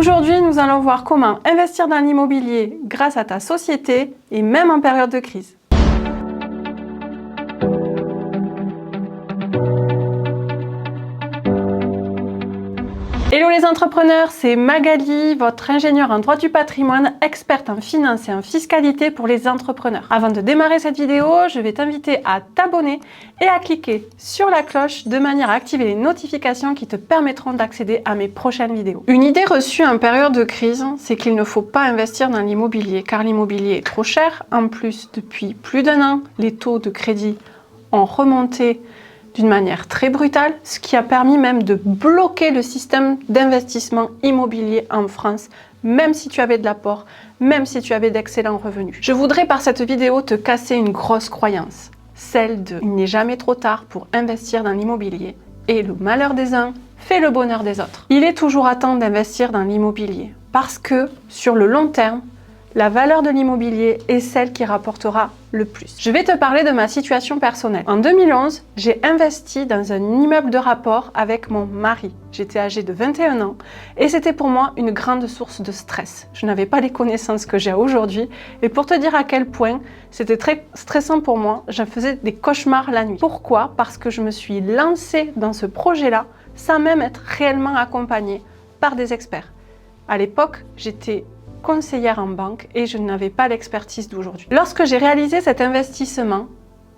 Aujourd'hui, nous allons voir comment investir dans l'immobilier grâce à ta société et même en période de crise. Hello les entrepreneurs, c'est Magali, votre ingénieure en droit du patrimoine, experte en finance et en fiscalité pour les entrepreneurs. Avant de démarrer cette vidéo, je vais t'inviter à t'abonner et à cliquer sur la cloche de manière à activer les notifications qui te permettront d'accéder à mes prochaines vidéos. Une idée reçue en période de crise, c'est qu'il ne faut pas investir dans l'immobilier car l'immobilier est trop cher. En plus, depuis plus d'un an, les taux de crédit ont remonté d'une manière très brutale, ce qui a permis même de bloquer le système d'investissement immobilier en France, même si tu avais de l'apport, même si tu avais d'excellents revenus. Je voudrais par cette vidéo te casser une grosse croyance, celle de « il n'est jamais trop tard pour investir dans l'immobilier et le malheur des uns fait le bonheur des autres ». Il est toujours à temps d'investir dans l'immobilier parce que sur le long terme, la valeur de l'immobilier est celle qui rapportera le plus. Je vais te parler de ma situation personnelle. En 2011, j'ai investi dans un immeuble de rapport avec mon mari. J'étais âgée de 21 ans et c'était pour moi une grande source de stress. Je n'avais pas les connaissances que j'ai aujourd'hui et pour te dire à quel point c'était très stressant pour moi, je faisais des cauchemars la nuit. Pourquoi? Parce que je me suis lancée dans ce projet-là sans même être réellement accompagnée par des experts. À l'époque, j'étais conseillère en banque et je n'avais pas l'expertise d'aujourd'hui. Lorsque j'ai réalisé cet investissement,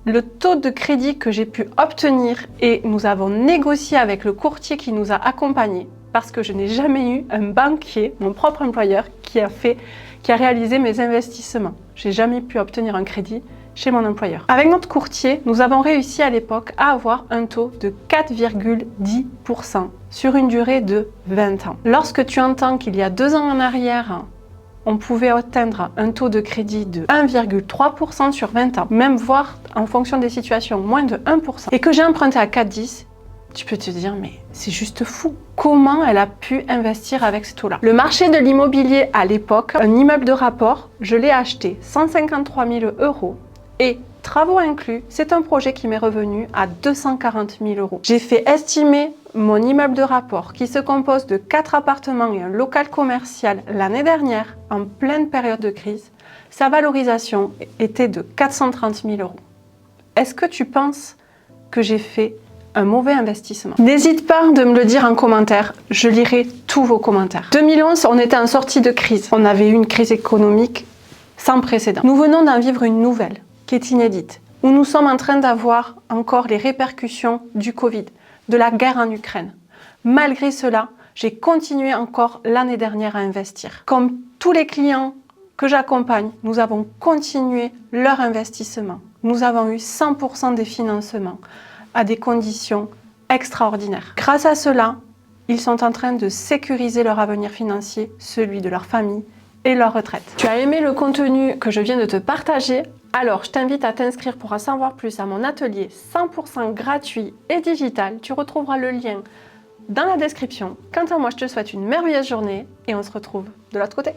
le taux de crédit que j'ai pu obtenir et nous avons négocié avec le courtier qui nous a accompagnés parce que je n'ai jamais eu un banquier, mon propre employeur, qui a réalisé mes investissements. J'ai jamais pu obtenir un crédit chez mon employeur. Avec notre courtier, nous avons réussi à l'époque à avoir un taux de 4,10% sur une durée de 20 ans. Lorsque tu entends qu'il y a 2 ans en arrière, on pouvait atteindre un taux de crédit de 1,3% sur 20 ans, même voire en fonction des situations, moins de 1%, et que j'ai emprunté à 4,10, tu peux te dire, mais c'est juste fou. Comment elle a pu investir avec ce taux-là? Le marché de l'immobilier à l'époque, un immeuble de rapport, je l'ai acheté 153 000 € et travaux inclus, c'est un projet qui m'est revenu à 240 000 €. J'ai fait estimer mon immeuble de rapport qui se compose de 4 appartements et un local commercial l'année dernière, en pleine période de crise. Sa valorisation était de 430 000 €. Est-ce que tu penses que j'ai fait un mauvais investissement? N'hésite pas de me le dire en commentaire, je lirai tous vos commentaires. 2011, on était en sortie de crise. On avait eu une crise économique sans précédent. Nous venons d'en vivre une nouvelle qui est inédite, où nous sommes en train d'avoir encore les répercussions du Covid, de la guerre en Ukraine. Malgré cela, j'ai continué encore l'année dernière à investir. Comme tous les clients que j'accompagne, nous avons continué leur investissement. Nous avons eu 100% des financements à des conditions extraordinaires. Grâce à cela, ils sont en train de sécuriser leur avenir financier, celui de leur famille et leur retraite. Tu as aimé le contenu que je viens de te partager? Alors, je t'invite à t'inscrire pour en savoir plus à mon atelier 100% gratuit et digital. Tu retrouveras le lien dans la description. Quant à moi, je te souhaite une merveilleuse journée et on se retrouve de l'autre côté.